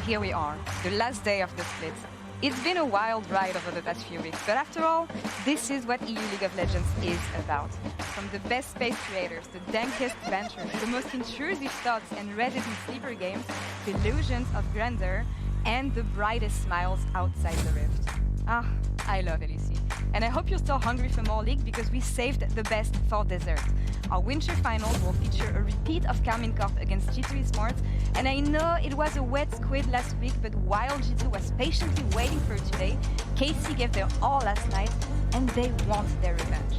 here we are, the last day of the split. It's been a wild ride over the past few weeks, but after all, this is what EU League of Legends is about. From the best space creators, the dankest benchers, the most intrusive thoughts and resident sleeper games, the illusions of grandeur, and the brightest smiles outside the rift. Ah, I love LEC. And I hope you're still hungry for more League because we saved the best for dessert. Our winter finals will feature a repeat of Carmine Corp against G2 Esports. And I know it was a wet squid last week, but while G2 was patiently waiting for today, KC gave their all last night, and they want their revenge.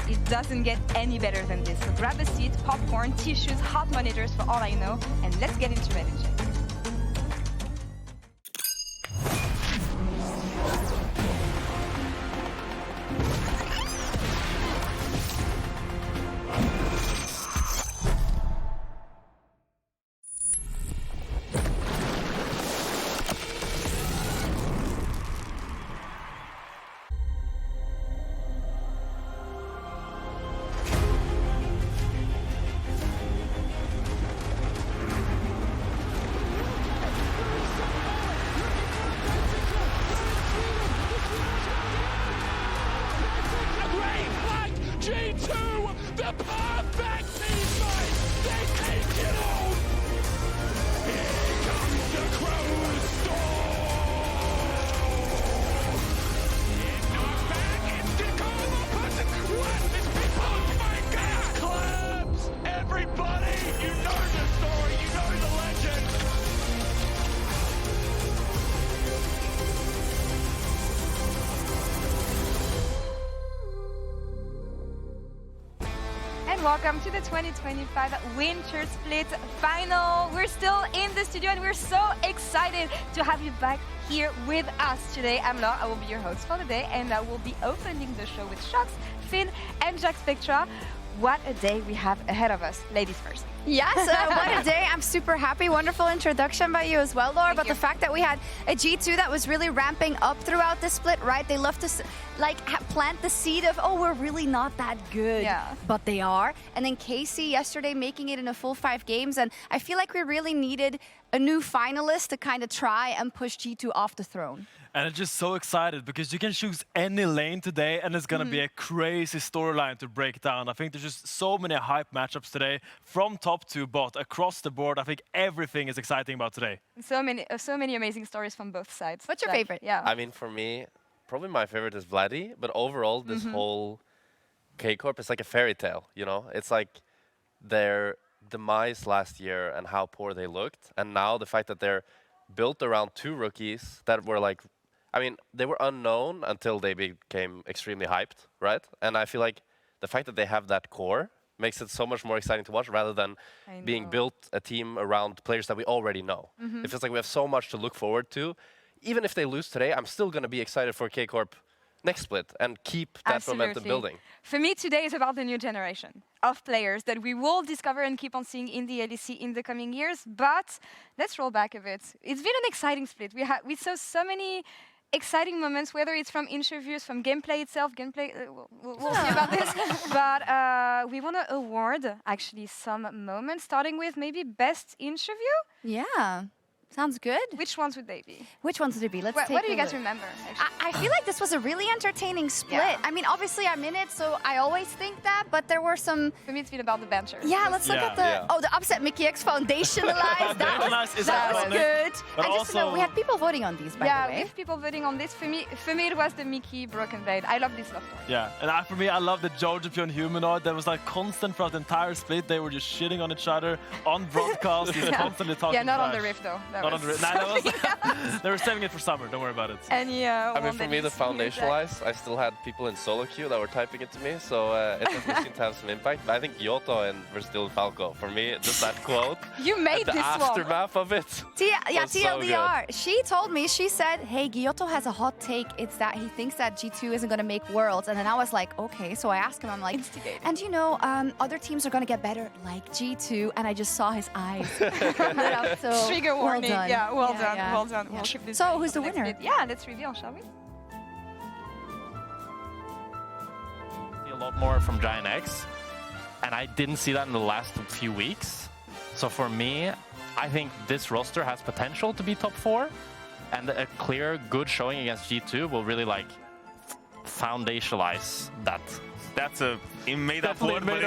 It doesn't get any better than this. So grab a seat, popcorn, tissues, hot monitors for all I know, and let's get into Red and Check. Welcome to the 2025 Winter Split Final. We're still in the studio and we're so excited to have you back here with us today. I'm Laure, I will be your host for the day, and I will be opening the show with Shox, Finn, and Jack Spectra. What a day we have ahead of us. Ladies first. Yes, what a day. I'm super happy. Wonderful introduction by you as well, Laure. But the fact that we had a G2 that was really ramping up throughout the split, right? They love to plant the seed of, oh, we're really not that good. Yeah. But they are. And then KC yesterday making it in a full 5 games. And I feel like we really needed a new finalist to kind of try and push G2 off the throne. And I'm just so excited because you can choose any lane today and it's going to be a crazy storyline to break down. I think there's just so many hype matchups today from top to bot across the board. I think everything is exciting about today. So many amazing stories from both sides. What's your favorite? Yeah. I mean, for me, probably my favorite is Vladi, but overall, this whole K-Corp is like a fairy tale, you know? It's like their demise last year and how poor they looked. And now the fact that they're built around 2 rookies that were like, I mean, they were unknown until they became extremely hyped, right? And I feel like the fact that they have that core makes it so much more exciting to watch rather than being built a team around players that we already know. It feels like we have so much to look forward to. Even if they lose today, I'm still going to be excited for K-Corp next split and keep that momentum building. For me, today is about the new generation of players that we will discover and keep on seeing in the LEC in the coming years. But let's roll back a bit. It's been an exciting split. We saw so many exciting moments, whether it's from interviews, from gameplay itself. Gameplay, we'll see about this. But we want to award actually some moments, starting with maybe best interview. Yeah. Sounds good. Which ones would they be? Which ones would it be? Let's take What do you a guys look. remember? I feel like this was a really entertaining split. Yeah. I mean, obviously I'm in it, so I always think that, but there were some... For me, it's been about the benchers. Yeah, let's look at the... Oh, the Upset Mickey X Foundationalized. that was good. But I just know, we had people voting on these, by the way. Yeah, with people voting on this. For me, it was the Mickey BrokenBlade. I love this love story. Yeah, and for me, I love the Georgia Pion humanoid. That was like constant throughout the entire split. They were just shitting on each other on broadcast. He's constantly talking. Yeah, not trash. on the Rift though. Not on the Rift. Nah, that was they were saving it for summer. Don't worry about it. And yeah, I mean, for me, the Foundationalized, I still had people in solo queue that were typing it to me, so it definitely seemed to have some impact. But I think Yoto and Versteel Falco, for me, just that quote. You made the this one. aftermath of it. TLDR. She told me, she said, hey, Giotto has a hot take. It's that he thinks that G2 isn't going to make Worlds. And then I was like, okay. So I asked him, I'm like, and you know, other teams are going to get better like G2. And I just saw his eyes. So trigger warning. Well done. Yeah, well done. Yeah. Well done. We'll keep this so who's the winner? Yeah, let's reveal, shall we? A lot more from Giant X, and I didn't see that in the last few weeks. So for me, I think this roster has potential to be top 4, and a clear, good showing against G2 will really like foundationalize that. That's a made-up word, but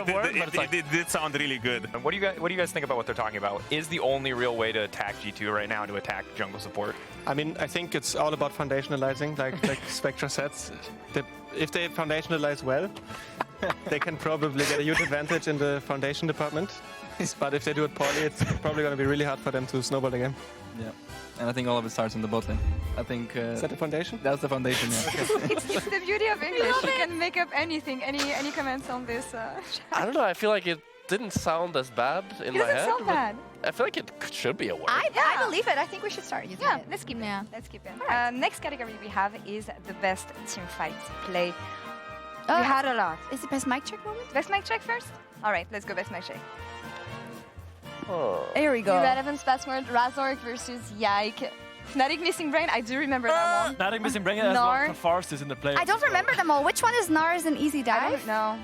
it did sound really good. And what do you guys think about what they're talking about? Is the only real way to attack G2 right now to attack jungle support? I mean, I think it's all about foundationalizing, like Spectra says. If they foundationalize well, they can probably get a huge advantage in the foundation department. But if they do it poorly, it's probably going to be really hard for them to snowball the game. Yeah, and I think all of it starts in the bot lane. I think... Is that the foundation? That's the foundation, yeah. It's the beauty of English. You can make up anything. Any comments on this? I don't know. I feel like it didn't sound as bad in my head. It doesn't sound bad. I feel like it should be a word. I believe it. I think we should start using it. Let's keep it. Let's keep it. Right. Next category we have is the best team fight play. We had a lot. Is it best mic check moment? Best mic check first? All right, let's go best mic check. There we go. Irrelevance password, Razork versus Yike. Fnatic Missing Brain, I do remember that one. Fnatic Missing Brain has one Farsis in the play. I don't remember them all. Which one is Nars and Easy Dive? No.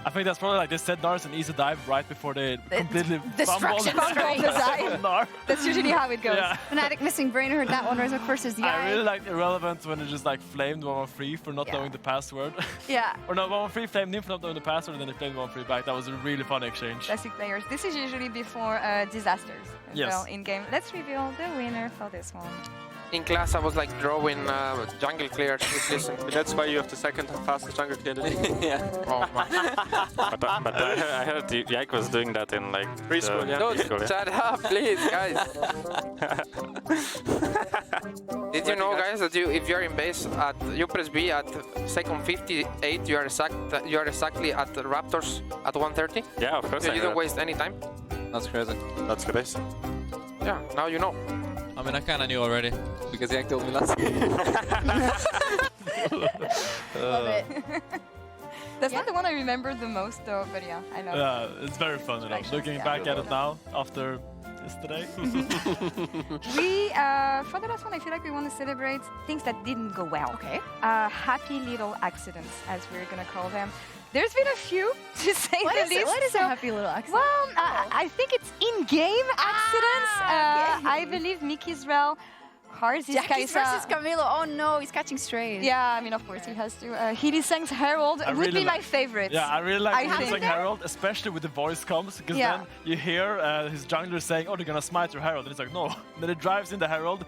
I think that's probably like they said Nars and Easy Dive right before they completely fumbled the dive. That's usually how it goes. Yeah. Fnatic Missing Brain heard that one. Razork versus Yike. I really like Irrelevance when it just like flamed 113 for not knowing the password. Yeah. Or no, 113 flamed him for not knowing the password, and then they flamed 113 back. That was a really fun exchange. Classic players. This is usually before disasters as well in game. Let's reveal the winner for this one. In class, I was like drawing jungle clear. That's why you have the second fastest jungle clear. Yeah. Oh my. But I heard Yike was doing that in like preschool. Yeah. Dude, shut up, please, guys. Did you know, guys, that if you're in base at you press B at second 58, you are exactly at the Raptors at 130? Yeah, of course. So you don't waste any time. That's crazy. That's crazy. Yeah, now you know. I mean, I kind of knew already, because Yike told me last game. Love it. That's not the one I remember the most, though, but yeah, I love it. Yeah, it's very fun, you know. Looking back at it now, after yesterday. For the last one, I feel like we want to celebrate things that didn't go well. Okay. Happy little accidents, as we're going to call them. There's been a few, to say the least. What is a happy little accident? Well, I think it's in-game accidents. Okay. I believe Mickey Israel, Harz Jackie's versus Camilo. Oh no, he's catching strays. Yeah, I mean, of course, he has to. Helisang's Herald would be my favorite. Yeah, I really like Helisang think. Herald, especially with the voice comms, because then you hear his jungler saying, oh, they're gonna smite your Herald. And it's like, no. And then it drives in the Herald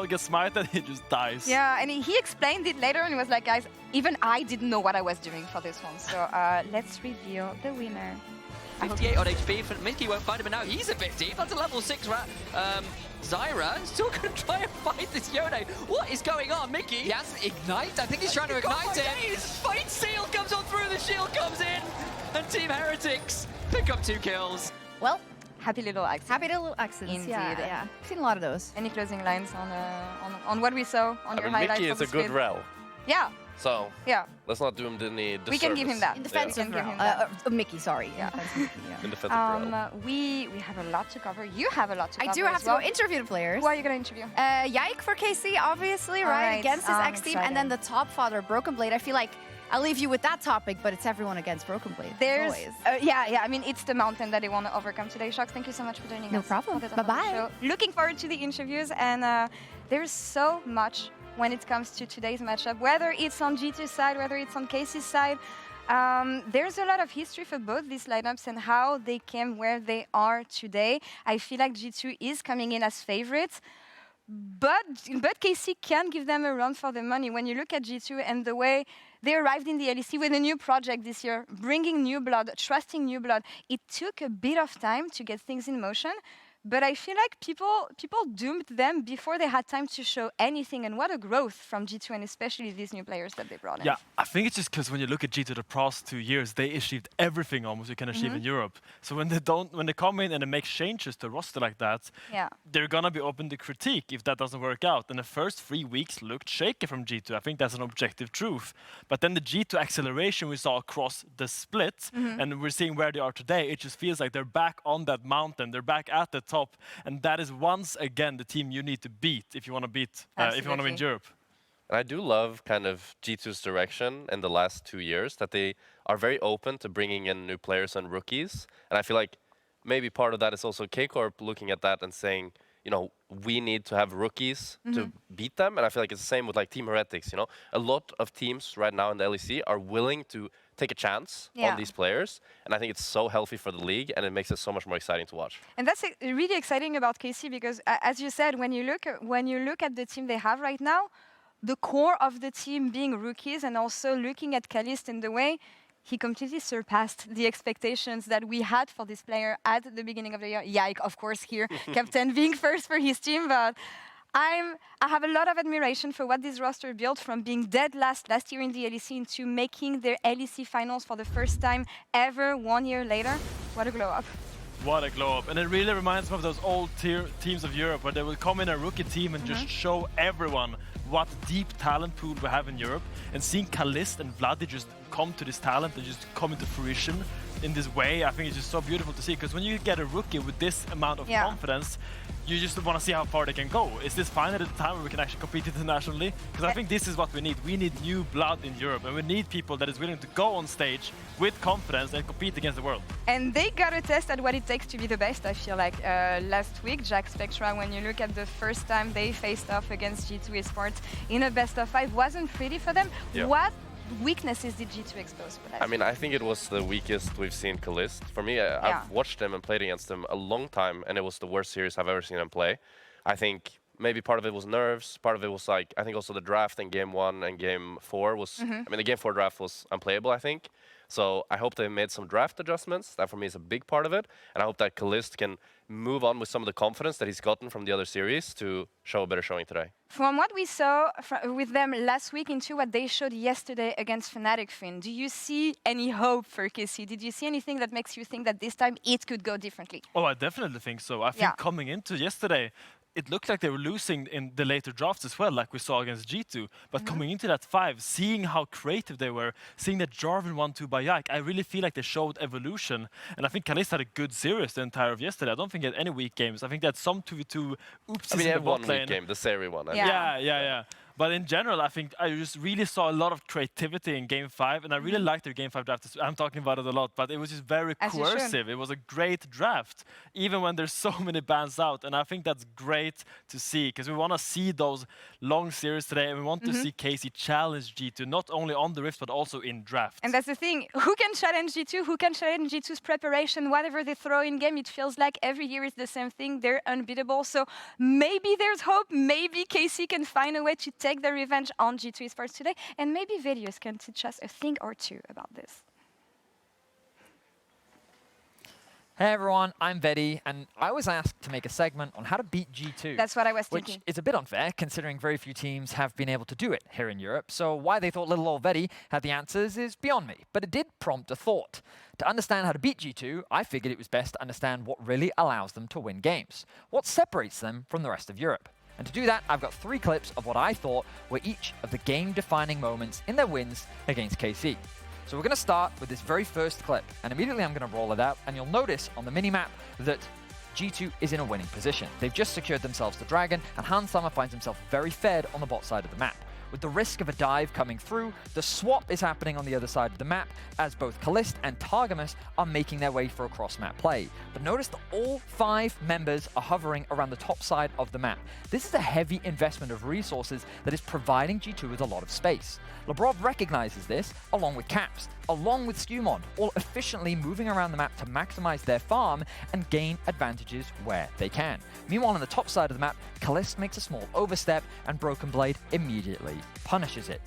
gets smited, and he just dies. Yeah, and he explained it later, and he was like, guys, even I didn't know what I was doing for this one. So let's reveal the winner. 58 on HP, but Mickey won't find him, and now he's a bit deep. That's a level 6 rat. Zyra still going to try and fight this Yone. What is going on, Mickey? He has Ignite. I think he's trying to ignite it. Fight Seal comes on through, the shield comes in, and Team Heretics pick up 2 kills. Well, happy little accidents. Happy little accidents. Indeed. Yeah. I've seen a lot of those. Any closing lines on what we saw on your highlights? Mickey is a good rel. Yeah. So let's not do him any disservice. We can give him that. In defensive Mickey, sorry. Yeah. In defensive rel. We have a lot to cover. You have a lot to cover. I do have to go interview the players. Who are you going to interview? Yike for KC, obviously, right? Against his ex-team. And then the top father, BrokenBlade. I feel like I'll leave you with that topic, but it's everyone against BrokenBlade. There's I mean, it's the mountain that they want to overcome today. Shox, thank you so much for joining us. No problem. Bye-bye. Looking forward to the interviews, and there's so much when it comes to today's matchup, whether it's on G2's side, whether it's on KC's side. There's a lot of history for both these lineups and how they came where they are today. I feel like G2 is coming in as favorites, but KC can give them a run for the money. When you look at G2 and the way they arrived in the LEC with a new project this year, bringing new blood, trusting new blood, it took a bit of time to get things in motion. But I feel like people doomed them before they had time to show anything, and what a growth from G2 and especially these new players that they brought in. Yeah, I think it's just because when you look at G2 the past 2 years, they achieved everything almost you can achieve in Europe. So when they come in and they make changes to a roster like that, they're gonna be open to critique if that doesn't work out. And the first 3 weeks looked shaky from G2. I think that's an objective truth. But then the G2 acceleration we saw across the split, and we're seeing where they are today, it just feels like they're back on that mountain. They're back at the top, and that is once again the team you need to beat if you want to beat, if you want to win Europe. And I do love kind of G2's direction in the last 2 years, that they are very open to bringing in new players and rookies. And I feel like maybe part of that is also K-Corp looking at that and saying, you know, we need to have rookies to beat them. And I feel like it's the same with like Team Heretics, you know. A lot of teams right now in the LEC are willing to take a chance on these players. And I think it's so healthy for the league, and it makes it so much more exciting to watch. And that's really exciting about KC because, as you said, when you look at the team they have right now, the core of the team being rookies, and also looking at Kalist in the way he completely surpassed the expectations that we had for this player at the beginning of the year. Yike, of course, here, captain being first for his team, but I have a lot of admiration for what this roster built from being dead last year in the LEC into making their LEC finals for the first time ever 1 year later. What a glow up. What a glow up. And it really reminds me of those old teams of Europe where they will come in a rookie team and just show everyone what deep talent pool we have in Europe. And seeing Kalist and Vladi just come to this talent and just come into fruition in this way, I think it's just so beautiful to see. Because when you get a rookie with this amount of confidence, you just want to see how far they can go. Is this finally the time where we can actually compete internationally? Because I think this is what we need. We need new blood in Europe, and we need people that is willing to go on stage with confidence and compete against the world. And they got a test at what it takes to be the best, I feel like. Last week, Jack Spectra, when you look at the first time they faced off against G2 Esports in a best of 5, wasn't pretty for them. Yeah. What weaknesses did G2 expose for that? I mean, I think it was the weakest we've seen Kalist. For me, I've watched him and played against him a long time, and it was the worst series I've ever seen him play. I think maybe part of it was nerves, part of it was like, I think also the draft in Game 1 and Game 4 was, I mean, the Game 4 draft was unplayable, I think. So I hope they made some draft adjustments. That for me is a big part of it. And I hope that Kalist can move on with some of the confidence that he's gotten from the other series to show a better showing today. From what we saw with them last week into what they showed yesterday against Fnatic, Finn, do you see any hope for KC? Did you see anything that makes you think that this time it could go differently? Oh, I definitely think so. I think coming into yesterday, it looked like they were losing in the later drafts as well, like we saw against G2. But coming into that 5, seeing how creative they were, seeing that Jarvan 1-2 by Yike, I really feel like they showed evolution. And I think Kalist had a good series the entire of yesterday. I don't think he had any weak games. I think they had some 2v2 oopsies I mean, he in had the one bot weak lane. game, the Seri one. Yeah. But in general, I think I just really saw a lot of creativity in Game 5, and I really liked their Game 5 draft. I'm talking about it a lot, but it was just very coercive. It was a great draft, even when there's so many bans out. And I think that's great to see, because we want to see those long series today, and we want to see KC challenge G2, not only on the Rift, but also in draft. And that's the thing. Who can challenge G2? Who can challenge G2's preparation? Whatever they throw in game, it feels like every year is the same thing. They're unbeatable. So maybe there's hope. Maybe KC can find a way to take their revenge on G2 Esports today. And maybe Vedius can teach us a thing or two about this. Hey everyone, I'm Vedi, and I was asked to make a segment on how to beat G2. That's what I was thinking. Which is a bit unfair, considering very few teams have been able to do it here in Europe. So why they thought little old Vedi had the answers is beyond me. But it did prompt a thought. To understand how to beat G2, I figured it was best to understand what really allows them to win games. What separates them from the rest of Europe. And to do that, I've got 3 clips of what I thought were each of the game-defining moments in their wins against KC. So we're going to start with this very first clip, and immediately I'm going to roll it out, and you'll notice on the mini-map that G2 is in a winning position. They've just secured themselves the dragon, and Hans Sama finds himself very fed on the bot side of the map. With the risk of a dive coming through, the swap is happening on the other side of the map as both Kalist and Targamas are making their way for a cross-map play. But notice that all 5 members are hovering around the top side of the map. This is a heavy investment of resources that is providing G2 with a lot of space. Labrov recognizes this, along with Caps, along with Skumon, all efficiently moving around the map to maximize their farm and gain advantages where they can. Meanwhile, on the top side of the map, Kalist makes a small overstep and BrokenBlade immediately punishes it.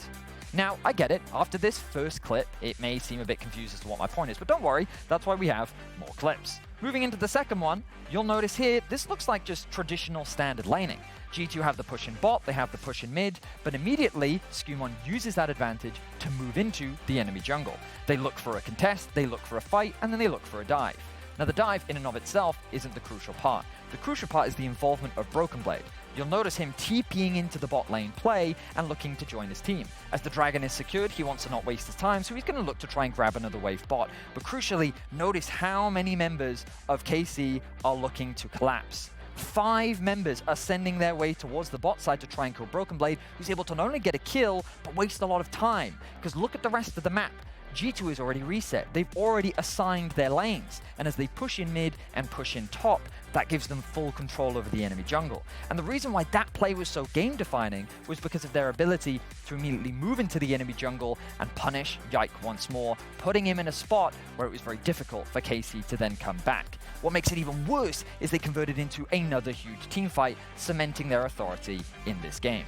Now, I get it, after this first clip, it may seem a bit confused as to what my point is, but don't worry, that's why we have more clips. Moving into the second one, you'll notice here, this looks like just traditional standard laning. G2 have the push in bot, they have the push in mid, but immediately, Skumon uses that advantage to move into the enemy jungle. They look for a contest, they look for a fight, and then they look for a dive. Now, the dive in and of itself isn't the crucial part. The crucial part is the involvement of BrokenBlade. You'll notice him TPing into the bot lane play and looking to join his team. As the dragon is secured, he wants to not waste his time, so he's going to look to try and grab another wave bot. But crucially, notice how many members of KC are looking to collapse. 5 members are sending their way towards the bot side to try and kill BrokenBlade, who's able to not only get a kill, but waste a lot of time. Because look at the rest of the map. G2 is already reset. They've already assigned their lanes. And as they push in mid and push in top, that gives them full control over the enemy jungle. And the reason why that play was so game-defining was because of their ability to immediately move into the enemy jungle and punish Yike once more, putting him in a spot where it was very difficult for KC to then come back. What makes it even worse is they converted into another huge team fight, cementing their authority in this game.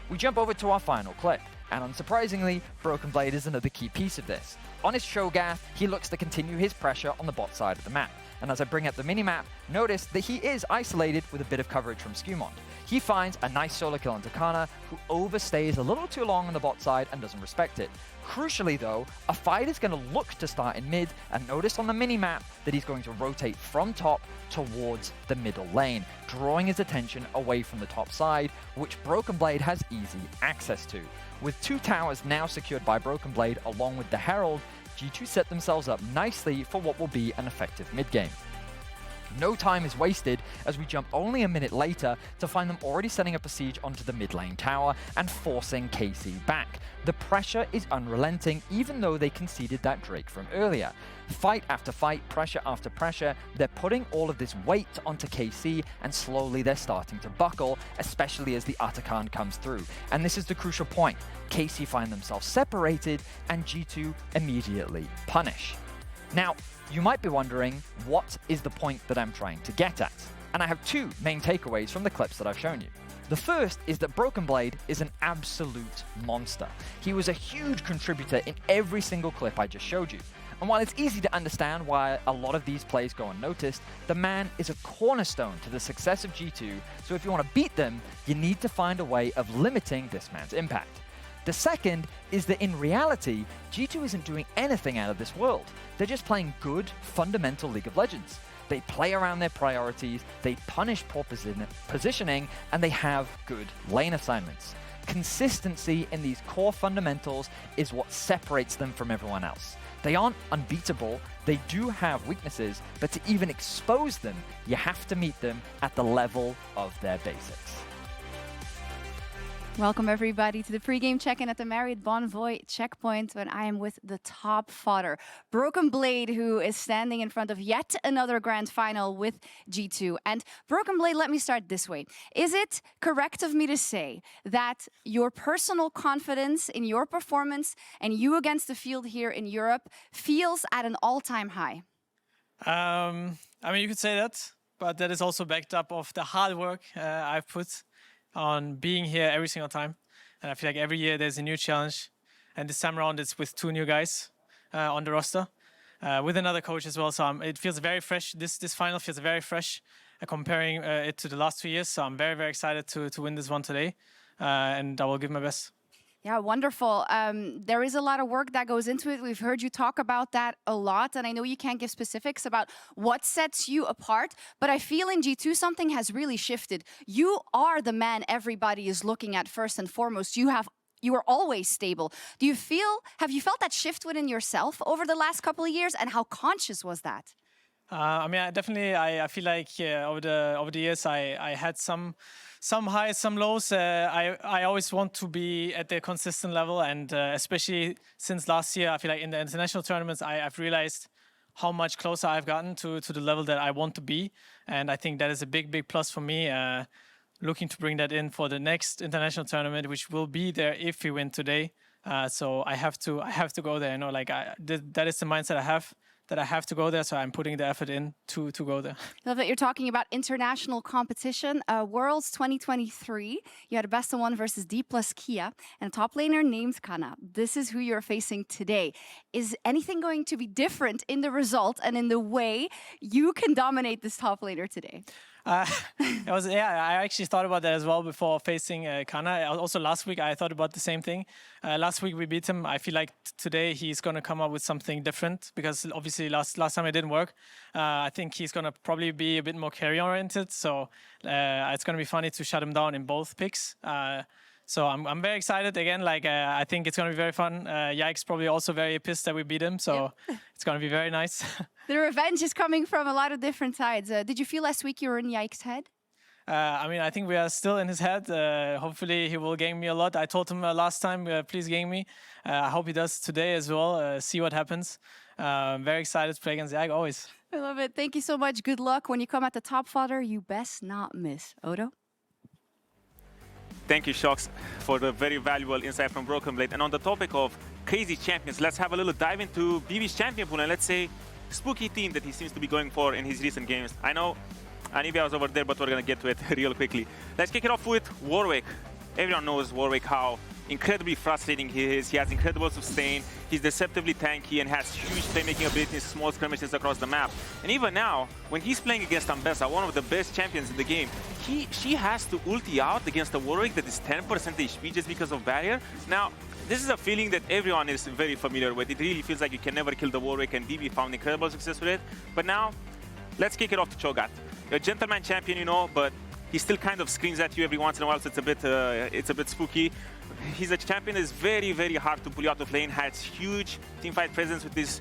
We jump over to our final clip, and unsurprisingly, BrokenBlade is another key piece of this. On his Shogath, he looks to continue his pressure on the bot side of the map. And as I bring up the minimap, notice that he is isolated with a bit of coverage from Skewmont. He finds a nice solo kill on Takana, who overstays a little too long on the bot side and doesn't respect it. Crucially though, a fight is going to look to start in mid, and notice on the minimap that he's going to rotate from top towards the middle lane, drawing his attention away from the top side, which BrokenBlade has easy access to. With 2 towers now secured by BrokenBlade along with the Herald, G2 set themselves up nicely for what will be an effective mid-game. No time is wasted as we jump only a minute later to find them already setting up a siege onto the mid lane tower and forcing KC back. The pressure is unrelenting even though they conceded that Drake from earlier. Fight after fight, pressure after pressure, they're putting all of this weight onto KC and slowly they're starting to buckle, especially as the Atakan comes through. And this is the crucial point. KC find themselves separated and G2 immediately punish. Now, you might be wondering, what is the point that I'm trying to get at? And I have 2 main takeaways from the clips that I've shown you. The first is that BrokenBlade is an absolute monster. He was a huge contributor in every single clip I just showed you. And while it's easy to understand why a lot of these plays go unnoticed, the man is a cornerstone to the success of G2, so if you want to beat them, you need to find a way of limiting this man's impact. The second is that in reality, G2 isn't doing anything out of this world. They're just playing good, fundamental League of Legends. They play around their priorities, they punish poor positioning, and they have good lane assignments. Consistency in these core fundamentals is what separates them from everyone else. They aren't unbeatable, they do have weaknesses, but to even expose them, you have to meet them at the level of their basics. Welcome everybody to the pregame check-in at the Marriott Bonvoy checkpoint when I am with the top fodder, BrokenBlade, who is standing in front of yet another grand final with G2. And BrokenBlade, let me start this way. Is it correct of me to say that your personal confidence in your performance and you against the field here in Europe feels at an all-time high? I mean, you could say that, but that is also backed up of the hard work I've put on being here every single time. And I feel like every year there's a new challenge. And this time around it's with 2 new guys on the roster, with another coach as well. So it feels very fresh. This final feels very fresh comparing it to the last 2 years. So I'm very, very excited to win this one today. And I will give my best. Yeah, wonderful. There is a lot of work that goes into it. We've heard you talk about that a lot, and I know you can't give specifics about what sets you apart, but I feel in G2 something has really shifted. You are the man everybody is looking at first and foremost. You are always stable. Have you felt that shift within yourself over the last couple of years, and how conscious was that? I mean, I feel like over the years I had some highs, some lows. I always want to be at the consistent level, and especially since last year, I feel like in the international tournaments, I've realized how much closer I've gotten to the level that I want to be, and I think that is a big plus for me. Looking to bring that in for the next international tournament, which will be there if we win today. So I have to go there. You know, like that is the mindset I have. That I have to go there, so I'm putting the effort in to go there. Love that you're talking about international competition. Worlds 2023, you had a best of 1 versus D plus Kia, and a top laner named Kana. This is who you're facing today. Is anything going to be different in the result and in the way you can dominate this top laner today? I actually thought about that as well before facing Kana. Also last week I thought about the same thing. Last week we beat him. I feel like today he's going to come up with something different, because obviously last time it didn't work. I think he's going to probably be a bit more carry oriented, so it's going to be funny to shut him down in both picks. So I'm very excited again. Like I think it's going to be very fun. Yike's probably also very pissed that we beat him, so it's going to be very nice. The revenge is coming from a lot of different sides. Did you feel last week you were in Yike's head? I mean, I think we are still in his head. Hopefully, he will gang me a lot. I told him last time, please gang me. I hope he does today as well. See what happens. Very excited to play against Yike, always. I love it. Thank you so much. Good luck. When you come at the top fodder, you best not miss. Odo? Thank you, Shox, for the very valuable insight from BrokenBlade. And on the topic of crazy champions, let's have a little dive into BB's champion pool and let's say spooky team that he seems to be going for in his recent games. I know Anivia was over there, but we're going to get to it real quickly. Let's kick it off with Warwick. Everyone knows Warwick, how incredibly frustrating he is. He has incredible sustain. He's deceptively tanky and has huge playmaking ability in small skirmishes across the map. And even now, when he's playing against Ambessa, one of the best champions in the game, she has to ulti out against a Warwick that is 10% HP just because of barrier. Now, this is a feeling that everyone is very familiar with. It really feels like you can never kill the Warwick, and BB found incredible success with it. But now, let's kick it off to Cho'Gath. A gentleman champion, you know, but he still kind of screams at you every once in a while, so it's a bit spooky. He's a champion that is very, very hard to pull you out of lane, has huge teamfight presence with his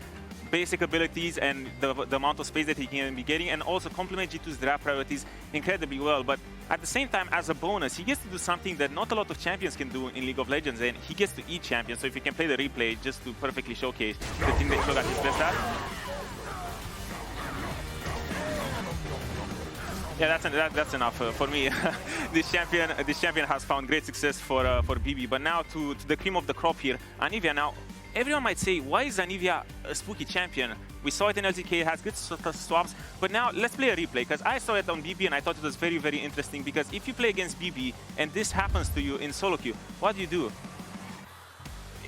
basic abilities and the amount of space that he can be getting, and also complement G2's draft priorities incredibly well. But at the same time, as a bonus, he gets to do something that not a lot of champions can do in League of Legends, and he gets to eat champions. So if you can play the replay just to perfectly showcase the thing that Cho'Gath is best at. Yeah, that's enough for me. This champion has found great success for BB. But now to the cream of the crop here, Anivia. Now, everyone might say, why is Anivia a spooky champion? We saw it in LEC, it has good swaps. But now let's play a replay, because I saw it on BB and I thought it was very, very interesting. Because if you play against BB and this happens to you in solo queue, what do?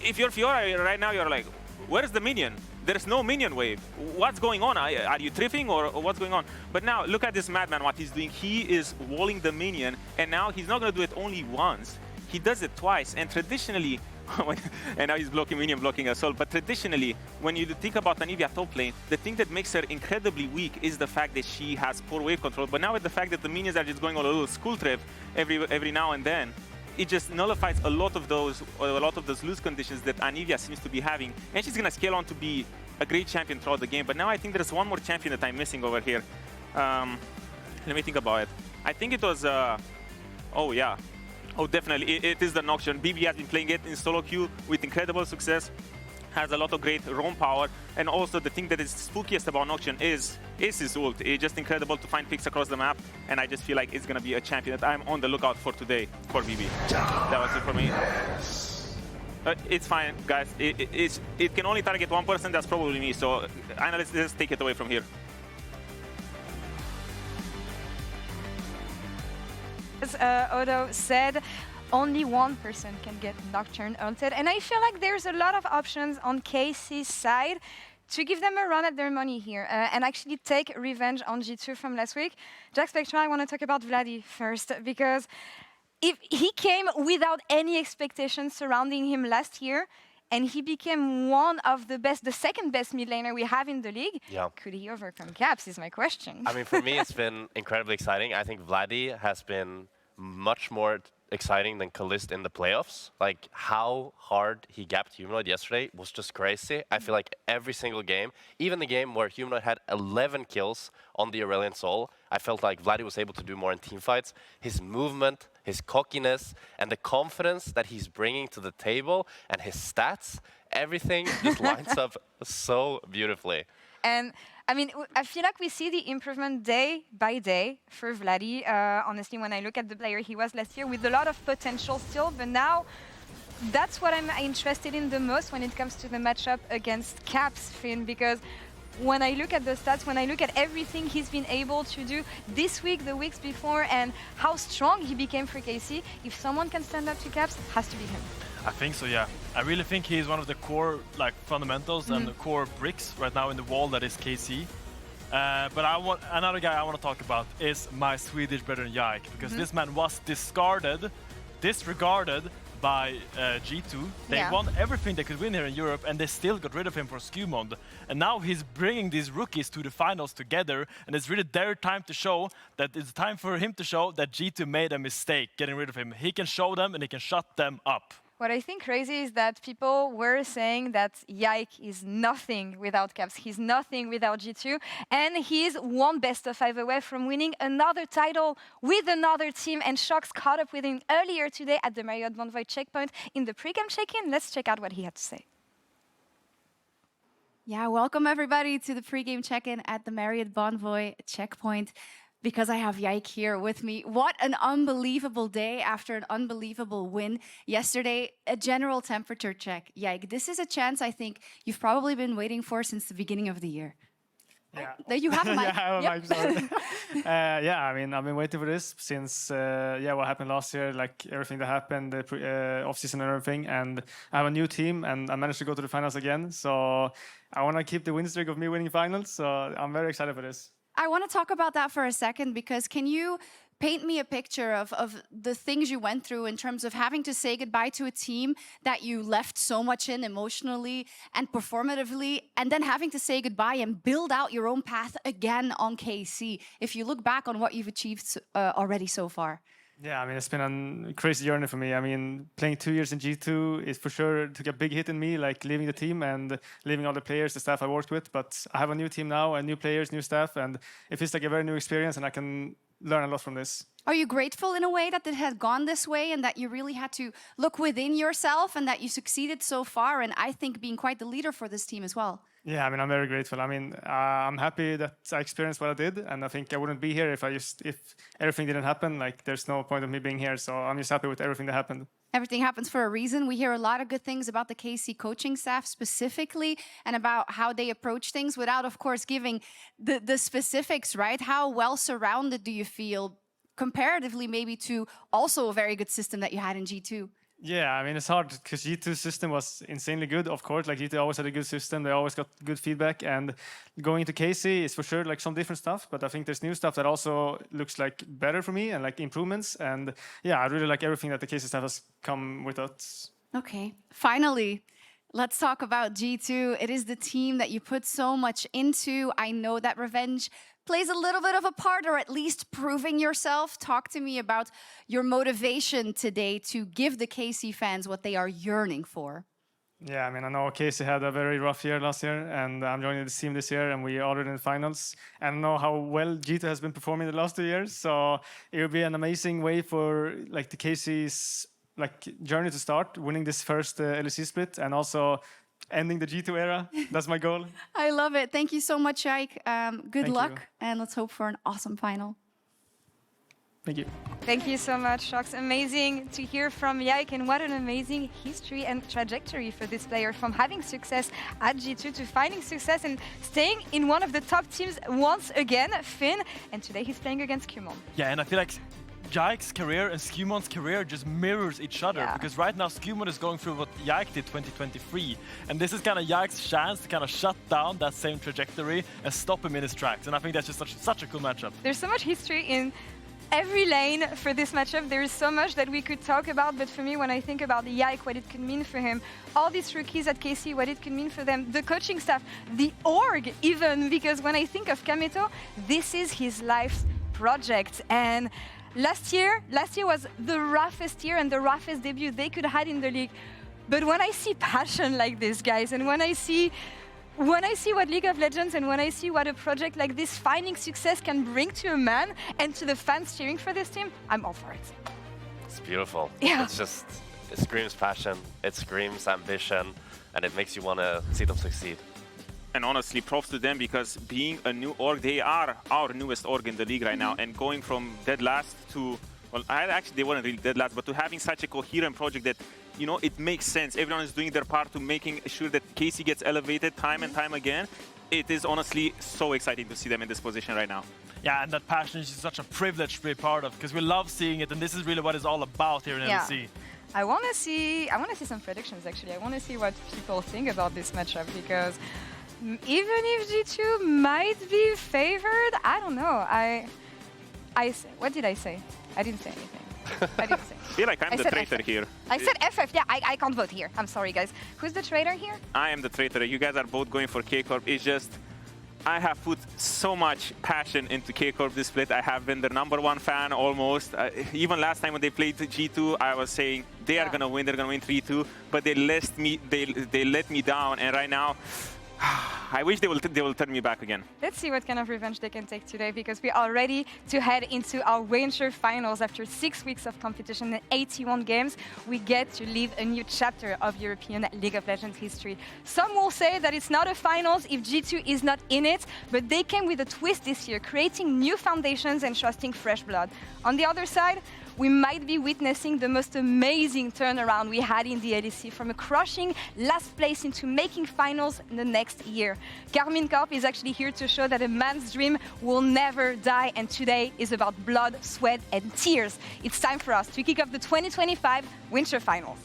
If you're Fiora right now, you're like, where's the minion? There's no minion wave. What's going on? Are you tripping or what's going on? But now look at this madman, what he's doing. He is walling the minion, and now he's not going to do it only once. He does it twice, and traditionally, and now he's blocking minion, blocking assault. But traditionally, when you think about Anivia top lane, the thing that makes her incredibly weak is the fact that she has poor wave control. But now with the fact that the minions are just going on a little school trip every now and then, it just nullifies a lot of those loose conditions that Anivia seems to be having, and she's gonna scale on to be a great champion throughout the game. But now I think there's one more champion that I'm missing over here. Let me think about it. I think it was oh yeah, oh definitely, it is the Nocturne. BB has been playing it in solo queue with incredible success. Has a lot of great roam power, and also the thing that is spookiest about Nocturne is his ult. It's just incredible to find picks across the map, and I just feel like it's gonna be a champion that I'm on the lookout for today for BB. That was it for me. It's fine, guys. It can only target one person. That's probably me. So, Anna, let's just take it away from here. As Odo said, only one person can get Nocturne ulted, and I feel like there's a lot of options on KC's side to give them a run at their money here and actually take revenge on G2 from last week. Jack Spectra, I want to talk about Vladi first, because if he came without any expectations surrounding him last year, and he became one of the best, the second best mid laner we have in the league. Yeah. Could he overcome Caps is my question. I mean, for me, it's been incredibly exciting. I think Vladi has been much more exciting than Kalist in the playoffs. Like, how hard he gapped Humanoid yesterday was just crazy. I feel like every single game, even the game where Humanoid had 11 kills on the Aurelion Soul, I felt like Vladi was able to do more in teamfights. His movement, his cockiness, and the confidence that he's bringing to the table, and his stats, everything just lines up so beautifully. And I mean, I feel like we see the improvement day by day for Vladi. Honestly, when I look at the player he was last year, with a lot of potential still, but now that's what I'm interested in the most when it comes to the matchup against Caps, Finn, because when I look at the stats, when I look at everything he's been able to do this week, the weeks before, and how strong he became for KC, if someone can stand up to Caps, it has to be him. I think so, yeah. I really think he's one of the core fundamentals and the core bricks right now in the wall that is KC. But another guy I want to talk about is my Swedish brother Yike, because this man was disregarded by G2. They won everything they could win here in Europe, and they still got rid of him for Skumond. And now he's bringing these rookies to the finals together, and it's really their time to show that it's time for him to show that G2 made a mistake getting rid of him. He can show them and he can shut them up. What I think crazy is that people were saying that Yike is nothing without Caps. He's nothing without G2. And he's one best of 5 away from winning another title with another team. And Shox caught up with him earlier today at the Marriott Bonvoy checkpoint in the pre-game check-in. Let's check out what he had to say. Yeah, welcome everybody to the pre-game check-in at the Marriott Bonvoy checkpoint. Because I have Yike here with me. What an unbelievable day after an unbelievable win yesterday. A general temperature check. Yike, this is a chance I think you've probably been waiting for since the beginning of the year. Yeah. You have a mic. Yeah, I have a mic, sorry. Yeah, I mean, I've been waiting for this since, what happened last year, like everything that happened, the off-season and everything. And I have a new team, and I managed to go to the finals again. So I want to keep the win streak of me winning finals. So I'm very excited for this. I want to talk about that for a second, because can you paint me a picture of the things you went through in terms of having to say goodbye to a team that you left so much in emotionally and performatively, and then having to say goodbye and build out your own path again on KC, if you look back on what you've achieved already so far? Yeah, I mean, it's been a crazy journey for me. I mean, playing 2 years in G2 is for sure took a big hit in me, like leaving the team and leaving all the players, the staff I worked with. But I have a new team now, and new players, new staff, and it feels like a very new experience, and I can learn a lot from this. Are you grateful in a way that it has gone this way and that you really had to look within yourself and that you succeeded so far, and I think being quite the leader for this team as well? Yeah, I mean, I'm very grateful. I mean, I'm happy that I experienced what I did, and I think I wouldn't be here if everything didn't happen. Like, there's no point of me being here, so I'm just happy with everything that happened. Everything happens for a reason. We hear a lot of good things about the KC coaching staff specifically and about how they approach things without, of course, giving the specifics, right? How well surrounded do you feel comparatively maybe to also a very good system that you had in G2? Yeah, I mean, it's hard because G2's system was insanely good, of course. Like, G2 always had a good system. They always got good feedback. And going into KC is for sure like some different stuff. But I think there's new stuff that also looks like better for me and like improvements. And yeah, I really like everything that the KC staff has come with us. Okay, finally, let's talk about G2. It is the team that you put so much into. I know that revenge plays a little bit of a part, or at least proving yourself. Talk to me about your motivation today to give the KC fans what they are yearning for. Yeah, I mean, I know KC had a very rough year last year, and I'm joining the team this year, and we are already in the finals. And I know how well G2 has been performing the last 2 years, so it will be an amazing way for like the KC's like journey to start, winning this first LEC split, and also ending the G2 era. That's my goal. I love it. Thank you so much, Yike. Good luck, you. and let's hope for an awesome final. Thank you. Thank you so much, Shox. Amazing to hear from Yike, and what an amazing history and trajectory for this player, from having success at G2 to finding success and staying in one of the top teams once again, Finn, and today he's playing against Kumon. Yeah, and I feel like Yike's career and Skumon's career just mirrors each other, because right now Skumon is going through what Yike did 2023, and this is kind of Yike's chance to kind of shut down that same trajectory and stop him in his tracks, and I think that's just such a cool matchup. There's so much history in every lane for this matchup. There is so much that we could talk about, but for me, when I think about Yike, what it could mean for him, all these rookies at KC, what it could mean for them, the coaching staff, the org even, because when I think of Kameto, this is his life's project. And Last year was the roughest year and the roughest debut they could have had in the league. But when I see passion like this, guys, and when I see what League of Legends and when I see what a project like this finding success can bring to a man and to the fans cheering for this team, I'm all for it. It's beautiful. Yeah. It screams passion, it screams ambition, and it makes you want to see them succeed. And honestly, props to them, because being a new org, they are our newest org in the league right now. And going from dead last to, well, actually, they weren't really dead last, but to having such a coherent project that, you know, it makes sense. Everyone is doing their part to making sure that KC gets elevated time and time again. It is honestly so exciting to see them in this position right now. Yeah, and that passion is just such a privilege to be a part of, because we love seeing it, and this is really what it's all about here in LEC. I want to see some predictions, actually. I want to see what people think about this matchup, because even if G2 might be favored, I don't know. What did I say? I didn't say anything. I didn't say. I feel like I'm the traitor here. I said FF. Yeah, I can't vote here. I'm sorry, guys. Who's the traitor here? I am the traitor. You guys are both going for K-Corp. It's just, I have put so much passion into K-Corp this split. I have been their #1 fan almost. Even last time when they played G2, I was saying they are gonna win. They're gonna win 3-2. But they let me down. And right now, I wish they will turn me back again. Let's see what kind of revenge they can take today, because we are ready to head into our winter finals. After 6 weeks of competition and 81 games, we get to live a new chapter of European League of Legends history. Some will say that it's not a finals if G2 is not in it, but they came with a twist this year, creating new foundations and trusting fresh blood. On the other side, we might be witnessing the most amazing turnaround we had in the LEC, from a crushing last place into making finals the next year. Karmine Corp is actually here to show that a man's dream will never die, and today is about blood, sweat, and tears. It's time for us to kick off the 2025 Winter Finals.